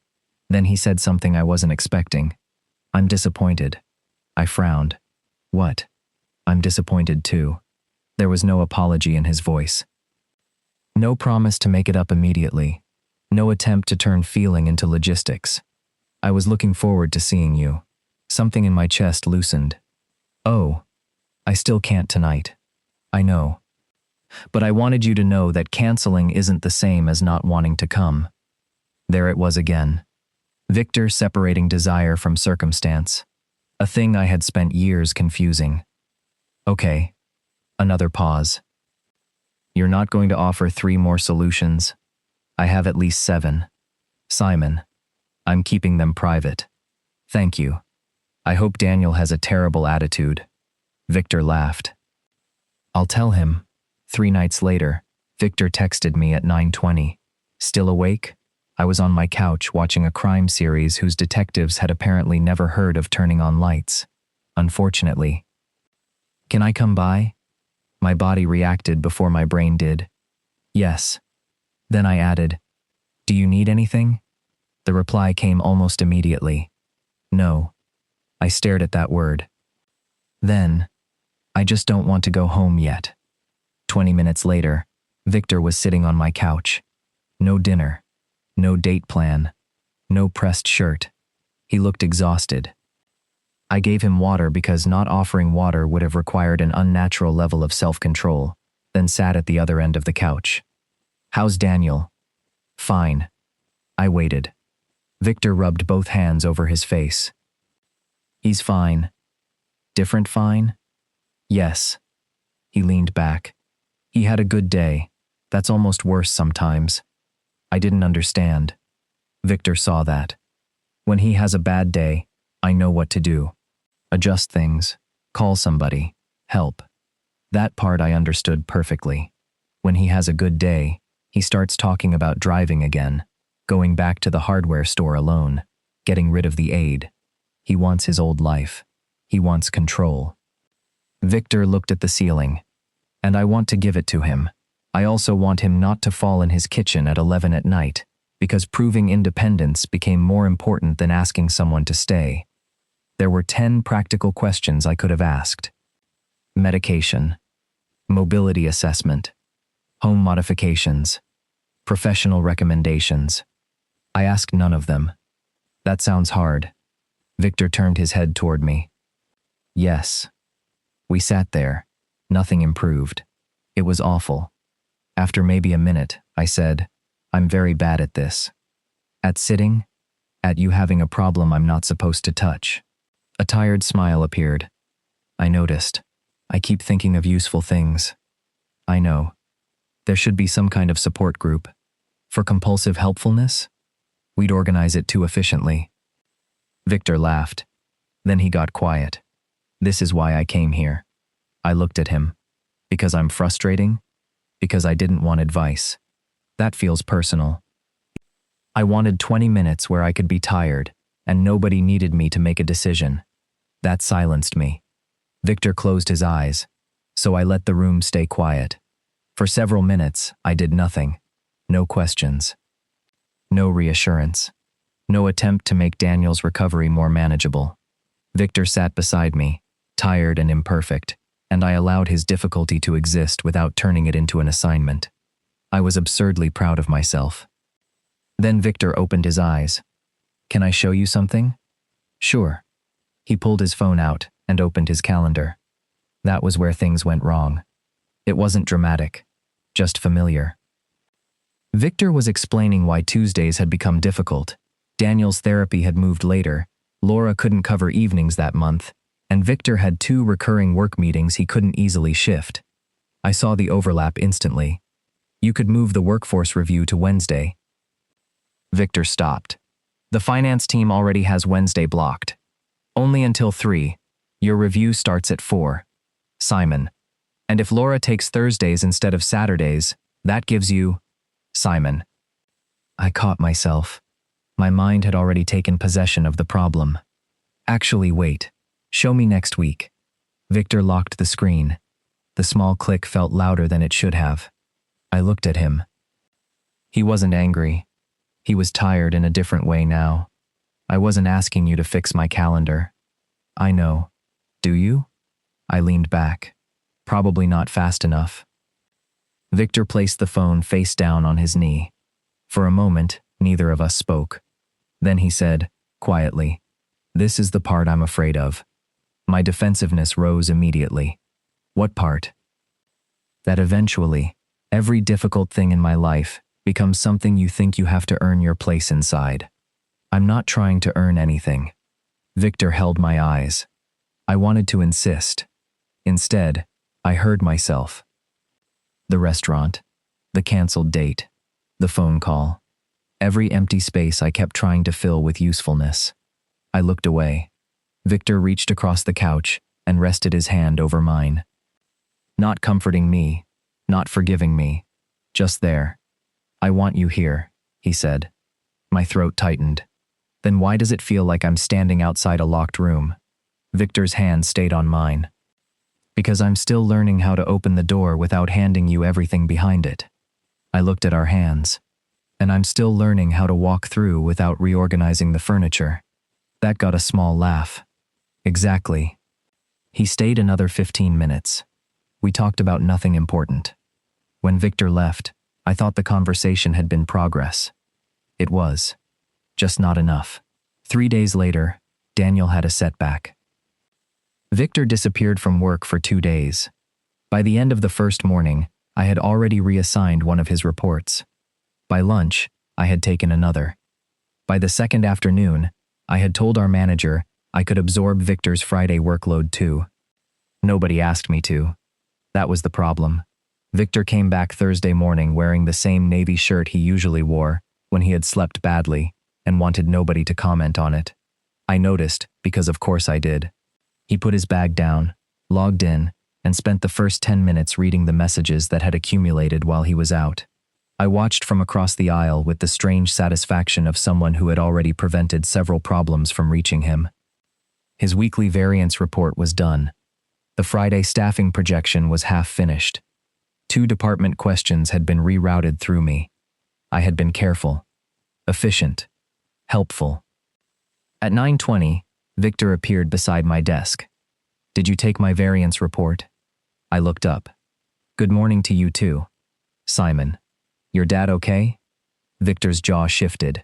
Then he said something I wasn't expecting. I'm disappointed. I frowned. What? I'm disappointed too. There was no apology in his voice. No promise to make it up immediately. No attempt to turn feeling into logistics. I was looking forward to seeing you. Something in my chest loosened. Oh, I still can't tonight. I know. But I wanted you to know that canceling isn't the same as not wanting to come. There it was again. Victor separating desire from circumstance. A thing I had spent years confusing. Okay. Another pause. You're not going to offer 3 more solutions? I have at least 7. Simon. I'm keeping them private. Thank you. I hope Daniel has a terrible attitude. Victor laughed. I'll tell him. 3 nights later, Victor texted me at 9:20. Still awake? I was on my couch watching a crime series whose detectives had apparently never heard of turning on lights. Unfortunately. Can I come by? My body reacted before my brain did. Yes. Then I added, do you need anything? The reply came almost immediately. No. I stared at that word. Then, I just don't want to go home yet. 20 minutes later, Victor was sitting on my couch. No dinner. No date plan. No pressed shirt. He looked exhausted. I gave him water because not offering water would have required an unnatural level of self-control, then sat at the other end of the couch. "How's Daniel?" "Fine." I waited. Victor rubbed both hands over his face. "He's fine." "Different fine?" "Yes." He leaned back. "He had a good day. That's almost worse sometimes." I didn't understand. Victor saw that. When he has a bad day, I know what to do. Adjust things, call somebody, help. That part I understood perfectly. When he has a good day, he starts talking about driving again, going back to the hardware store alone, getting rid of the aide. He wants his old life. He wants control. Victor looked at the ceiling, and I want to give it to him. I also want him not to fall in his kitchen at 11 at night, because proving independence became more important than asking someone to stay. There were 10 practical questions I could have asked. Medication, mobility assessment, home modifications, professional recommendations. I asked none of them. That sounds hard. Victor turned his head toward me. Yes. We sat there. Nothing improved. It was awful. After maybe a minute, I said, "I'm very bad at this. At sitting, at you having a problem I'm not supposed to touch." A tired smile appeared. I noticed. I keep thinking of useful things. I know. There should be some kind of support group. For compulsive helpfulness? We'd organize it too efficiently. Victor laughed. Then he got quiet. This is why I came here. I looked at him. Because I'm frustrating? Because I didn't want advice. That feels personal. I wanted 20 minutes where I could be tired, and nobody needed me to make a decision. That silenced me. Victor closed his eyes, so I let the room stay quiet. For several minutes, I did nothing. No questions. No reassurance. No attempt to make Daniel's recovery more manageable. Victor sat beside me, tired and imperfect, and I allowed his difficulty to exist without turning it into an assignment. I was absurdly proud of myself. Then Victor opened his eyes. "Can I show you something?" "Sure." He pulled his phone out and opened his calendar. That was where things went wrong. It wasn't dramatic, just familiar. Victor was explaining why Tuesdays had become difficult. Daniel's therapy had moved later, Laura couldn't cover evenings that month, and Victor had 2 recurring work meetings he couldn't easily shift. I saw the overlap instantly. "You could move the workforce review to Wednesday." Victor stopped. "The finance team already has Wednesday blocked. Only until 3. Your review starts at 4. Simon. And if Laura takes Thursdays instead of Saturdays, that gives you..." Simon. I caught myself. My mind had already taken possession of the problem. "Actually, wait. Show me next week." Victor locked the screen. The small click felt louder than it should have. I looked at him. He wasn't angry. He was tired in a different way now. "I wasn't asking you to fix my calendar." "I know. Do you?" I leaned back. "Probably not fast enough." Victor placed the phone face down on his knee. For a moment, neither of us spoke. Then he said, quietly, "This is the part I'm afraid of." My defensiveness rose immediately. "What part?" "That eventually, every difficult thing in my life becomes something you think you have to earn your place inside." "I'm not trying to earn anything." Victor held my eyes. I wanted to insist. Instead, I heard myself. The restaurant, the canceled date, the phone call, every empty space I kept trying to fill with usefulness. I looked away. Victor reached across the couch and rested his hand over mine. Not comforting me, not forgiving me, just there. "I want you here," he said. My throat tightened. "Then why does it feel like I'm standing outside a locked room?" Victor's hand stayed on mine. "Because I'm still learning how to open the door without handing you everything behind it." I looked at our hands. "And I'm still learning how to walk through without reorganizing the furniture." That got a small laugh. "Exactly." He stayed another 15 minutes. We talked about nothing important. When Victor left, I thought the conversation had been progress. It was. Just not enough. 3 days later, Daniel had a setback. Victor disappeared from work for 2 days. By the end of the first morning, I had already reassigned one of his reports. By lunch, I had taken another. By the second afternoon, I had told our manager I could absorb Victor's Friday workload too. Nobody asked me to. That was the problem. Victor came back Thursday morning wearing the same navy shirt he usually wore when he had slept badly and wanted nobody to comment on it. I noticed, because of course I did. He put his bag down, logged in, and spent the first 10 minutes reading the messages that had accumulated while he was out. I watched from across the aisle with the strange satisfaction of someone who had already prevented several problems from reaching him. His weekly variance report was done. The Friday staffing projection was half finished. 2 department questions had been rerouted through me. I had been careful, efficient, helpful. At 9:20, Victor appeared beside my desk. "Did you take my variance report?" I looked up. "Good morning to you too, Simon. Your dad okay?" Victor's jaw shifted.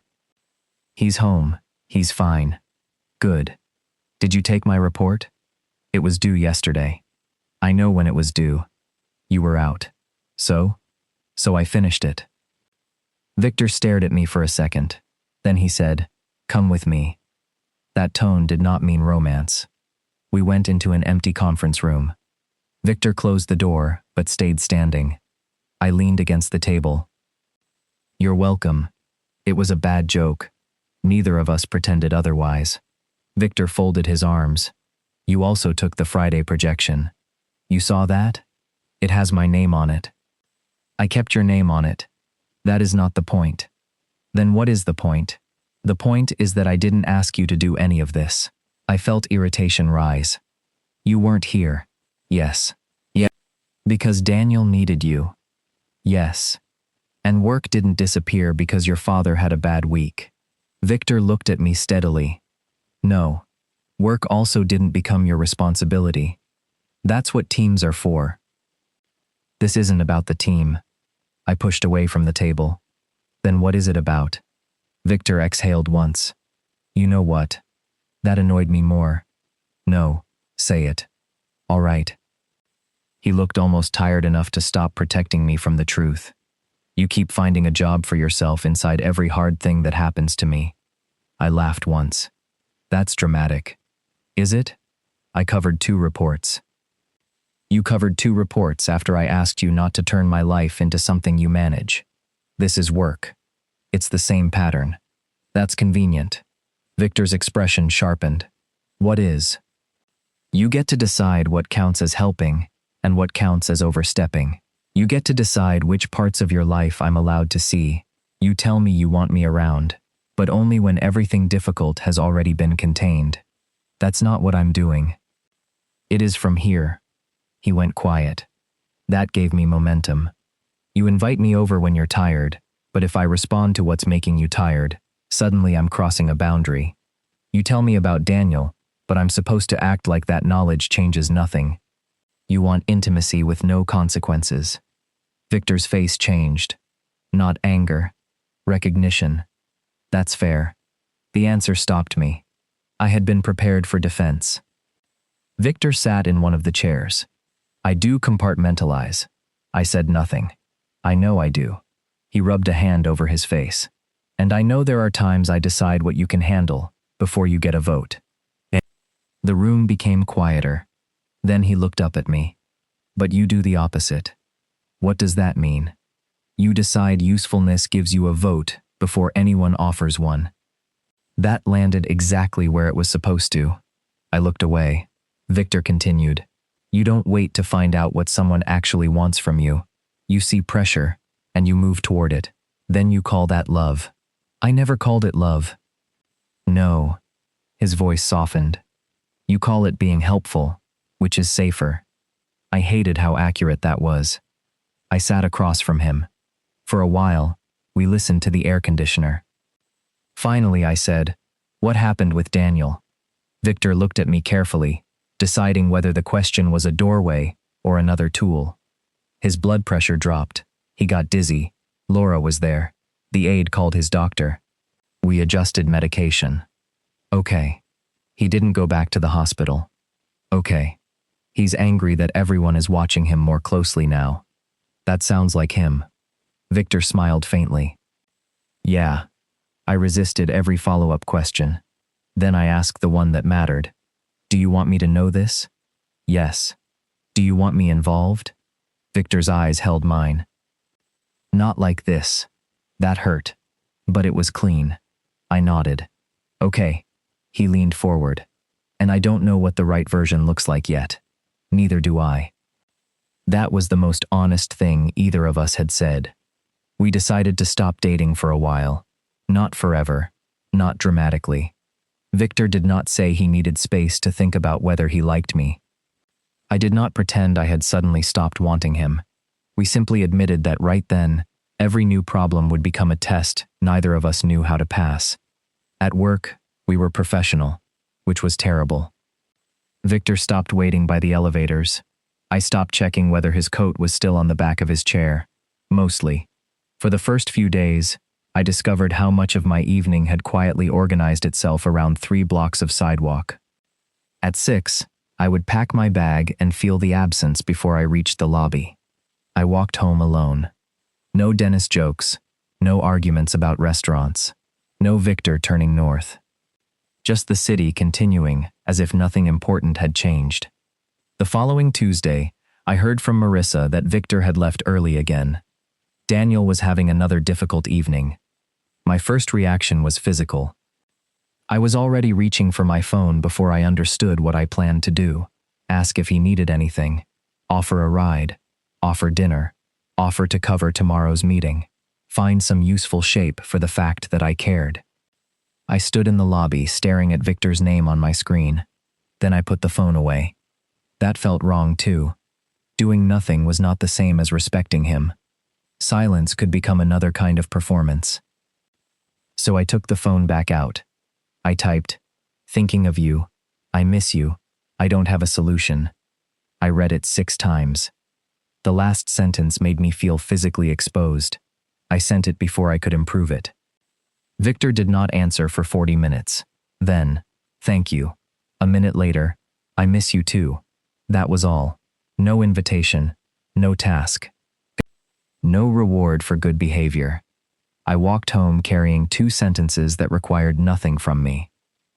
"He's home. He's fine." "Good. Did you take my report?" "It was due yesterday." "I know when it was due. You were out. So I finished it." Victor stared at me for a second. Then he said, "Come with me." That tone did not mean romance. We went into an empty conference room. Victor closed the door, but stayed standing. I leaned against the table. "You're welcome. It was a bad joke. Neither of us pretended otherwise." Victor folded his arms. "You also took the Friday projection. You saw that? It has my name on it." "I kept your name on it. That is not the point." "Then what is the point?" "The point is that I didn't ask you to do any of this." I felt irritation rise. "You weren't here." "Yes." "Yeah." "Because Daniel needed you." "Yes." "And work didn't disappear because your father had a bad week." Victor looked at me steadily. "No. Work also didn't become your responsibility. That's what teams are for." "This isn't about the team." I pushed away from the table. "Then what is it about?" Victor exhaled once. "You know what? That annoyed me more." "No, say it." "All right." He looked almost tired enough to stop protecting me from the truth. "You keep finding a job for yourself inside every hard thing that happens to me." I laughed once. "That's dramatic." "Is it? I covered 2 reports." "You covered 2 reports after I asked you not to turn my life into something you manage. This is work. It's the same pattern." "That's convenient." Victor's expression sharpened. "What is?" "You get to decide what counts as helping and what counts as overstepping. You get to decide which parts of your life I'm allowed to see. You tell me you want me around, but only when everything difficult has already been contained. That's not what I'm doing." "It is from here." He went quiet. That gave me momentum. "You invite me over when you're tired, but if I respond to what's making you tired, suddenly I'm crossing a boundary. You tell me about Daniel, but I'm supposed to act like that knowledge changes nothing. You want intimacy with no consequences." Victor's face changed. Not anger. Recognition. "That's fair." The answer stopped me. I had been prepared for defense. Victor sat in one of the chairs. "I do compartmentalize." I said nothing. "I know I do." He rubbed a hand over his face. "And I know there are times I decide what you can handle before you get a vote." The room became quieter. Then he looked up at me. "But you do the opposite." "What does that mean?" "You decide usefulness gives you a vote before anyone offers one." That landed exactly where it was supposed to. I looked away. Victor continued. "You don't wait to find out what someone actually wants from you. You see pressure, and you move toward it. Then you call that love." "I never called it love." "No." His voice softened. "You call it being helpful, which is safer." I hated how accurate that was. I sat across from him. For a while, we listened to the air conditioner. Finally, I said, "What happened with Daniel?" Victor looked at me carefully, deciding whether the question was a doorway or another tool. His blood pressure dropped. He got dizzy. Laura was there. The aide called his doctor. We adjusted medication. Okay. He didn't go back to the hospital. Okay. He's angry that everyone is watching him more closely now. That sounds like him. Victor smiled faintly. Yeah. I resisted every follow-up question. Then I asked the one that mattered. Do you want me to know this? Yes. Do you want me involved? Victor's eyes held mine. Not like this. That hurt. But it was clean. I nodded. Okay. He leaned forward. And I don't know what the right version looks like yet. Neither do I. That was the most honest thing either of us had said. We decided to stop dating for a while. Not forever. Not dramatically. Victor did not say he needed space to think about whether he liked me. I did not pretend I had suddenly stopped wanting him. We simply admitted that right then, every new problem would become a test neither of us knew how to pass. At work, we were professional, which was terrible. Victor stopped waiting by the elevators. I stopped checking whether his coat was still on the back of his chair. Mostly. For the first few days, I discovered how much of my evening had quietly organized itself around 3 blocks of sidewalk. At 6, I would pack my bag and feel the absence before I reached the lobby. I walked home alone. No dentist jokes, no arguments about restaurants, no Victor turning north. Just the city continuing as if nothing important had changed. The following Tuesday, I heard from Marissa that Victor had left early again. Daniel was having another difficult evening. My first reaction was physical. I was already reaching for my phone before I understood what I planned to do. Ask if he needed anything. Offer a ride. Offer dinner. Offer to cover tomorrow's meeting. Find some useful shape for the fact that I cared. I stood in the lobby staring at Victor's name on my screen. Then I put the phone away. That felt wrong too. Doing nothing was not the same as respecting him. Silence could become another kind of performance. So I took the phone back out. I typed, "Thinking of you. I miss you. I don't have a solution." I read it 6 times. The last sentence made me feel physically exposed. I sent it before I could improve it. Victor did not answer for 40 minutes. Then, "Thank you." A minute later, "I miss you too." That was all. No invitation. No task. No reward for good behavior. I walked home carrying 2 sentences that required nothing from me.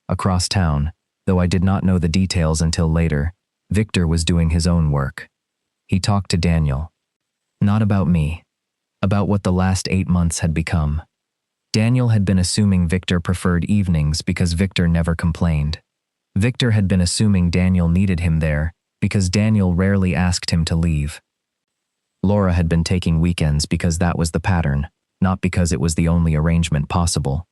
Across town, though I did not know the details until later, Victor was doing his own work. He talked to Daniel. Not about me. About what the last 8 months had become. Daniel had been assuming Victor preferred evenings because Victor never complained. Victor had been assuming Daniel needed him there because Daniel rarely asked him to leave. Laura had been taking weekends because that was the pattern, not because it was the only arrangement possible.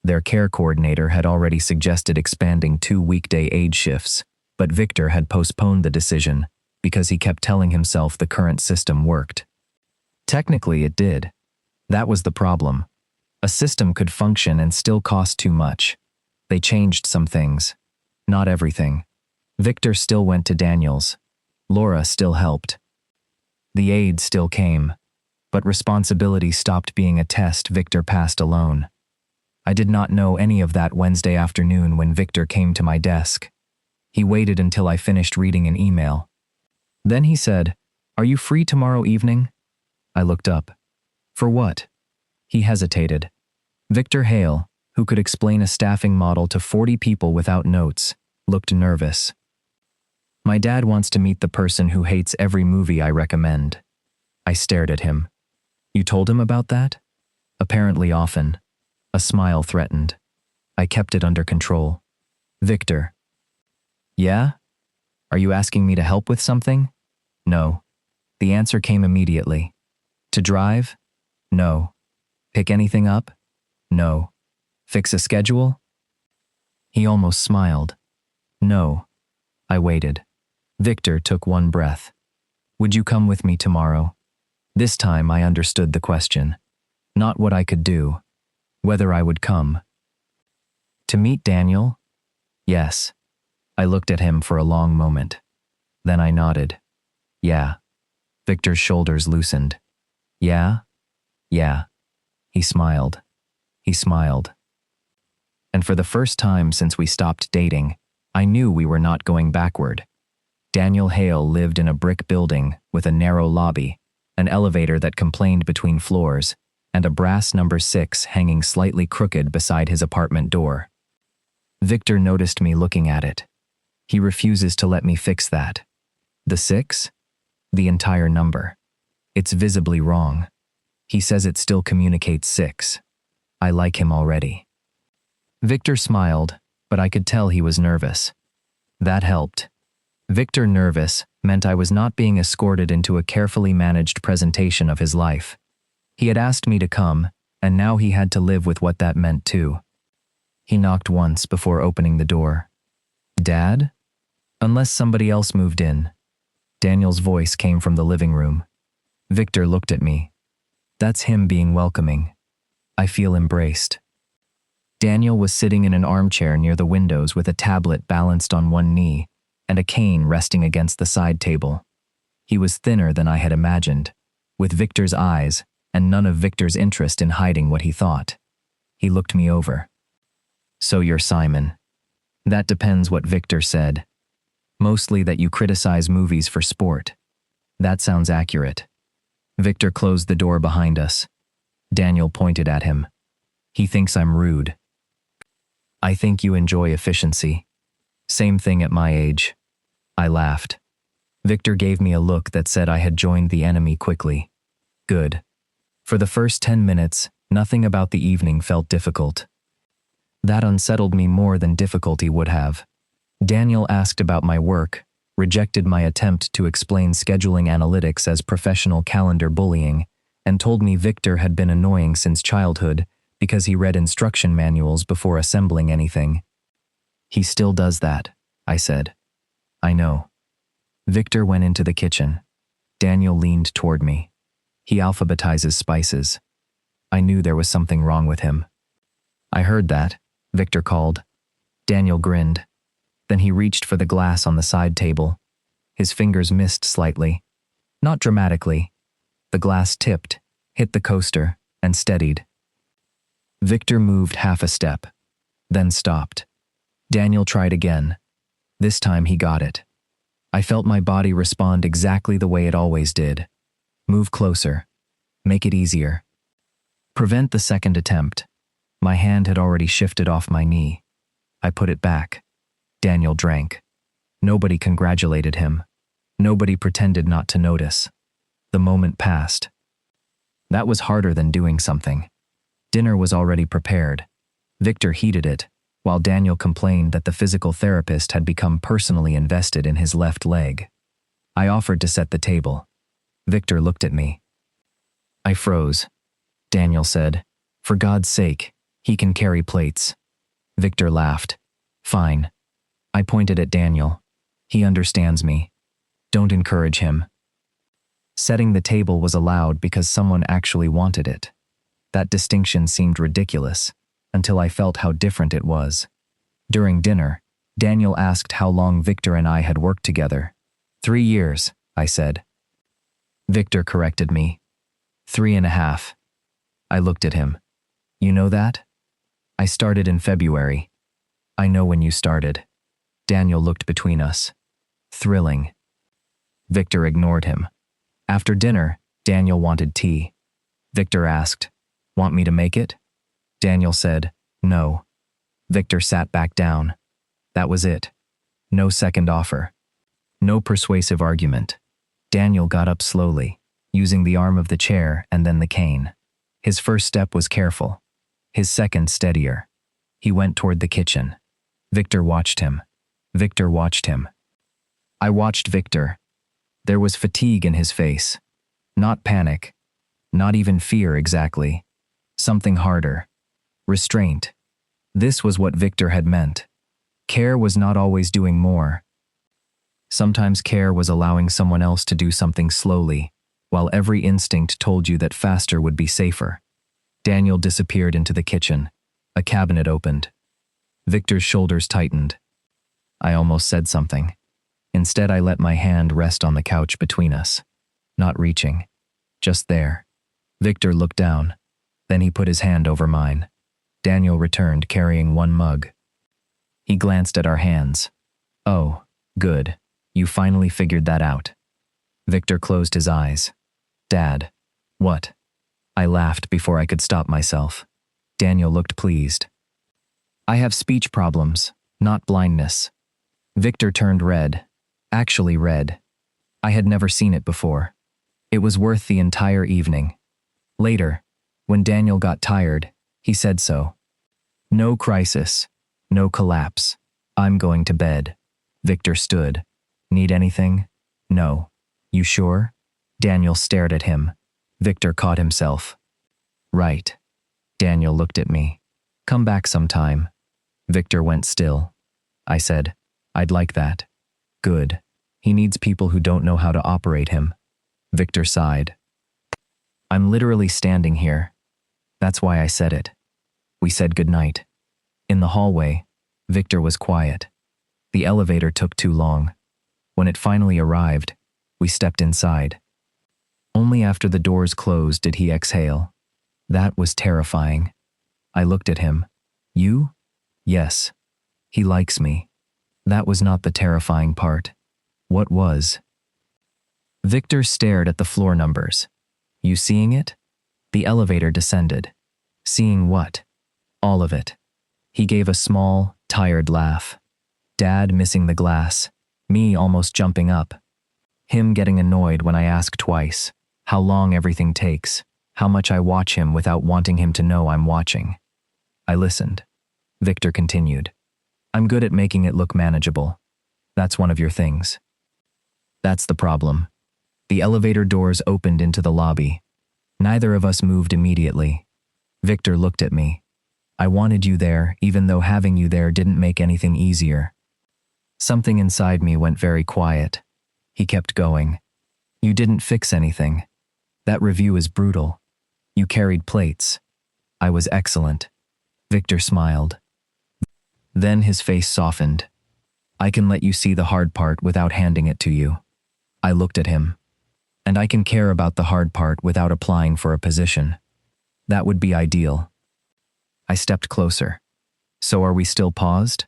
Their care coordinator had already suggested expanding 2 weekday aid shifts, but Victor had postponed the decision because he kept telling himself the current system worked. Technically, it did. That was the problem. A system could function and still cost too much. They changed some things. Not everything. Victor still went to Daniel's. Laura still helped. The aid still came, but responsibility stopped being a test Victor passed alone. I did not know any of that Wednesday afternoon when Victor came to my desk. He waited until I finished reading an email. Then he said, "Are you free tomorrow evening?" I looked up. For what? He hesitated. Victor Hale, who could explain a staffing model to 40 people without notes, looked nervous. "My dad wants to meet the person who hates every movie I recommend." I stared at him. "You told him about that?" "Apparently often." A smile threatened. I kept it under control. "Victor." "Yeah? Are you asking me to help with something?" "No." The answer came immediately. "To drive?" "No." "Pick anything up?" "No." "Fix a schedule?" He almost smiled. "No." I waited. Victor took one breath. "Would you come with me tomorrow?" This time I understood the question. Not what I could do. Whether I would come. "To meet Daniel?" "Yes." I looked at him for a long moment. Then I nodded. "Yeah." Victor's shoulders loosened. "Yeah? Yeah." He smiled. He smiled. And for the first time since we stopped dating, I knew we were not going backward. Daniel Hale lived in a brick building with a narrow lobby, an elevator that complained between floors, and a brass number 6 hanging slightly crooked beside his apartment door. Victor noticed me looking at it. He refuses to let me fix that. The 6? The entire number. It's visibly wrong. He says it still communicates 6. I like him already. Victor smiled, but I could tell he was nervous. That helped. Victor nervous meant I was not being escorted into a carefully managed presentation of his life. He had asked me to come, and now he had to live with what that meant too. He knocked once before opening the door. "Dad?" "Unless somebody else moved in." Daniel's voice came from the living room. Victor looked at me. That's him being welcoming. I feel embraced. Daniel was sitting in an armchair near the windows with a tablet balanced on one knee and a cane resting against the side table. He was thinner than I had imagined, with Victor's eyes and none of Victor's interest in hiding what he thought. He looked me over. "So you're Simon." "That depends what Victor said. Mostly that you criticize movies for sport." "That sounds accurate." Victor closed the door behind us. Daniel pointed at him. "He thinks I'm rude." "I think you enjoy efficiency." "Same thing at my age." I laughed. Victor gave me a look that said I had joined the enemy quickly. Good. For the first 10 minutes, nothing about the evening felt difficult. That unsettled me more than difficulty would have. Daniel asked about my work, rejected my attempt to explain scheduling analytics as professional calendar bullying, and told me Victor had been annoying since childhood because he read instruction manuals before assembling anything. "He still does that," I said. "I know." Victor went into the kitchen. Daniel leaned toward me. He alphabetizes spices. I knew there was something wrong with him. "I heard that," Victor called. Daniel grinned. Then he reached for the glass on the side table. His fingers missed slightly. Not dramatically. The glass tipped, hit the coaster, and steadied. Victor moved half a step, then stopped. Daniel tried again. This time he got it. I felt my body respond exactly the way it always did. Move closer. Make it easier. Prevent the second attempt. My hand had already shifted off my knee. I put it back. Daniel drank. Nobody congratulated him. Nobody pretended not to notice. The moment passed. That was harder than doing something. Dinner was already prepared. Victor heated it, while Daniel complained that the physical therapist had become personally invested in his left leg. I offered to set the table. Victor looked at me. I froze. Daniel said, "For God's sake, he can carry plates." Victor laughed. "Fine." I pointed at Daniel. "He understands me. Don't encourage him." Setting the table was allowed because someone actually wanted it. That distinction seemed ridiculous, until I felt how different it was. During dinner, Daniel asked how long Victor and I had worked together. 3 years, I said. Victor corrected me. 3.5. I looked at him. You know that? I started in February. I know when you started. Daniel looked between us. Thrilling. Victor ignored him. After dinner, Daniel wanted tea. Victor asked, "Want me to make it?" Daniel said, "No." Victor sat back down. That was it. No second offer. No persuasive argument. Daniel got up slowly, using the arm of the chair and then the cane. His first step was careful. His second steadier. He went toward the kitchen. Victor watched him. Victor watched him. I watched Victor. There was fatigue in his face. Not panic. Not even fear exactly. Something harder. Restraint. This was what Victor had meant. Care was not always doing more. Sometimes care was allowing someone else to do something slowly, while every instinct told you that faster would be safer. Daniel disappeared into the kitchen. A cabinet opened. Victor's shoulders tightened. I almost said something. Instead, I let my hand rest on the couch between us. Not reaching. Just there. Victor looked down. Then he put his hand over mine. Daniel returned carrying one mug. He glanced at our hands. Oh, good. You finally figured that out. Victor closed his eyes. Dad. What? I laughed before I could stop myself. Daniel looked pleased. I have speech problems, not blindness. Victor turned red. Actually red. I had never seen it before. It was worth the entire evening. Later, when Daniel got tired, he said so. No crisis. No collapse. I'm going to bed. Victor stood. Need anything? No. You sure? Daniel stared at him. Victor caught himself. Right. Daniel looked at me. Come back sometime. Victor went still. I said, I'd like that. Good. He needs people who don't know how to operate him. Victor sighed. I'm literally standing here. That's why I said it. We said goodnight. In the hallway, Victor was quiet. The elevator took too long. When it finally arrived, we stepped inside. Only after the doors closed did he exhale. That was terrifying. I looked at him. You? Yes. He likes me. That was not the terrifying part. What was? Victor stared at the floor numbers. You seeing it? The elevator descended. Seeing what? All of it. He gave a small, tired laugh. Dad missing the glass. Me almost jumping up. Him getting annoyed when I ask twice. How long everything takes. How much I watch him without wanting him to know I'm watching. I listened. Victor continued. I'm good at making it look manageable. That's one of your things. That's the problem. The elevator doors opened into the lobby. Neither of us moved immediately. Victor looked at me. I wanted you there, even though having you there didn't make anything easier. Something inside me went very quiet. He kept going. You didn't fix anything. That review is brutal. You carried plates. I was excellent. Victor smiled. Then his face softened. I can let you see the hard part without handing it to you. I looked at him. And I can care about the hard part without applying for a position. That would be ideal. I stepped closer. So are we still paused?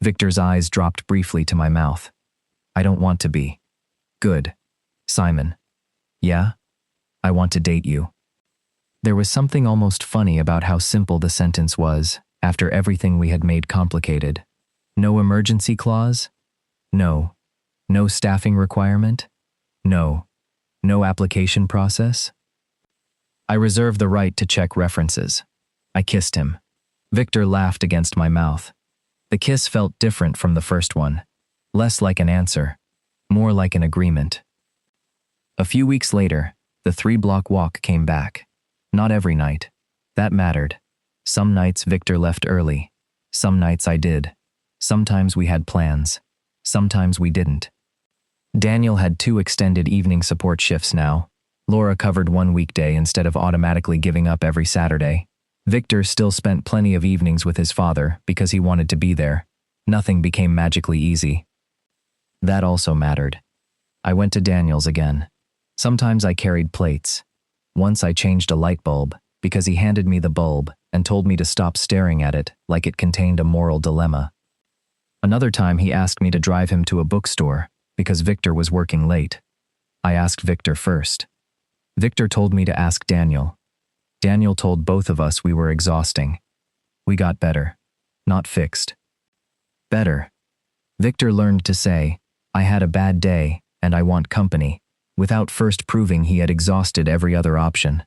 Victor's eyes dropped briefly to my mouth. I don't want to be. Good. Simon. Yeah? I want to date you. There was something almost funny about how simple the sentence was, after everything we had made complicated. No emergency clause? No. No staffing requirement? No. No application process? I reserve the right to check references. I kissed him. Victor laughed against my mouth. The kiss felt different from the first one. Less like an answer. More like an agreement. A few weeks later, the 3-block walk came back. Not every night. That mattered. Some nights Victor left early. Some nights I did. Sometimes we had plans. Sometimes we didn't. Daniel had 2 extended evening support shifts now. Laura covered one weekday instead of automatically giving up every Saturday. Victor still spent plenty of evenings with his father because he wanted to be there. Nothing became magically easy. That also mattered. I went to Daniel's again. Sometimes I carried plates. Once I changed a light bulb because he handed me the bulb and told me to stop staring at it like it contained a moral dilemma. Another time he asked me to drive him to a bookstore because Victor was working late. I asked Victor first. Victor told me to ask Daniel. Daniel told both of us we were exhausting. We got better, not fixed. Better. Victor learned to say, I had a bad day and I want company, without first proving he had exhausted every other option.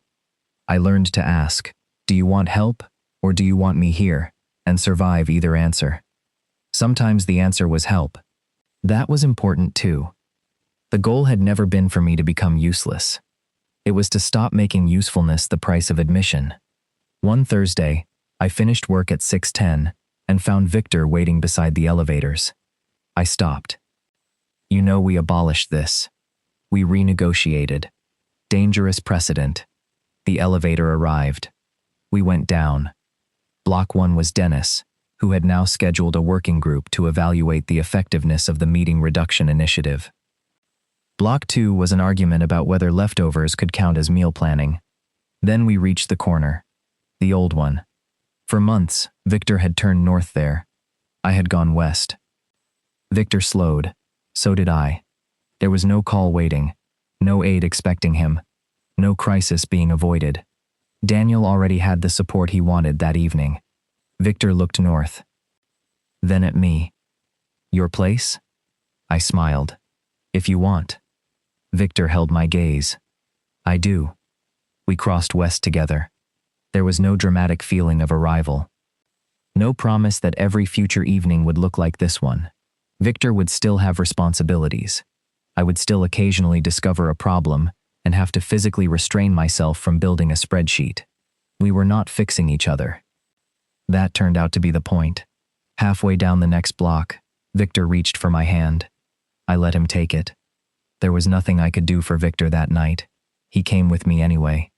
I learned to ask, do you want help or do you want me here, and survive either answer. Sometimes the answer was help. That was important too. The goal had never been for me to become useless. It was to stop making usefulness the price of admission. One Thursday, I finished work at 6:10 and found Victor waiting beside the elevators. I stopped. You know, we abolished this. We renegotiated. Dangerous precedent. The elevator arrived. We went down. Block 1 was Dennis, who had now scheduled a working group to evaluate the effectiveness of the meeting reduction initiative. Block 2 was an argument about whether leftovers could count as meal planning. Then we reached the corner. The old one. For months, Victor had turned north there. I had gone west. Victor slowed. So did I. There was no call waiting, no aid expecting him, no crisis being avoided. Daniel already had the support he wanted that evening. Victor looked north. Then at me. Your place? I smiled. If you want. Victor held my gaze. I do. We crossed west together. There was no dramatic feeling of arrival. No promise that every future evening would look like this one. Victor would still have responsibilities. I would still occasionally discover a problem and have to physically restrain myself from building a spreadsheet. We were not fixing each other. That turned out to be the point. Halfway down the next block, Victor reached for my hand. I let him take it. There was nothing I could do for Victor that night. He came with me anyway.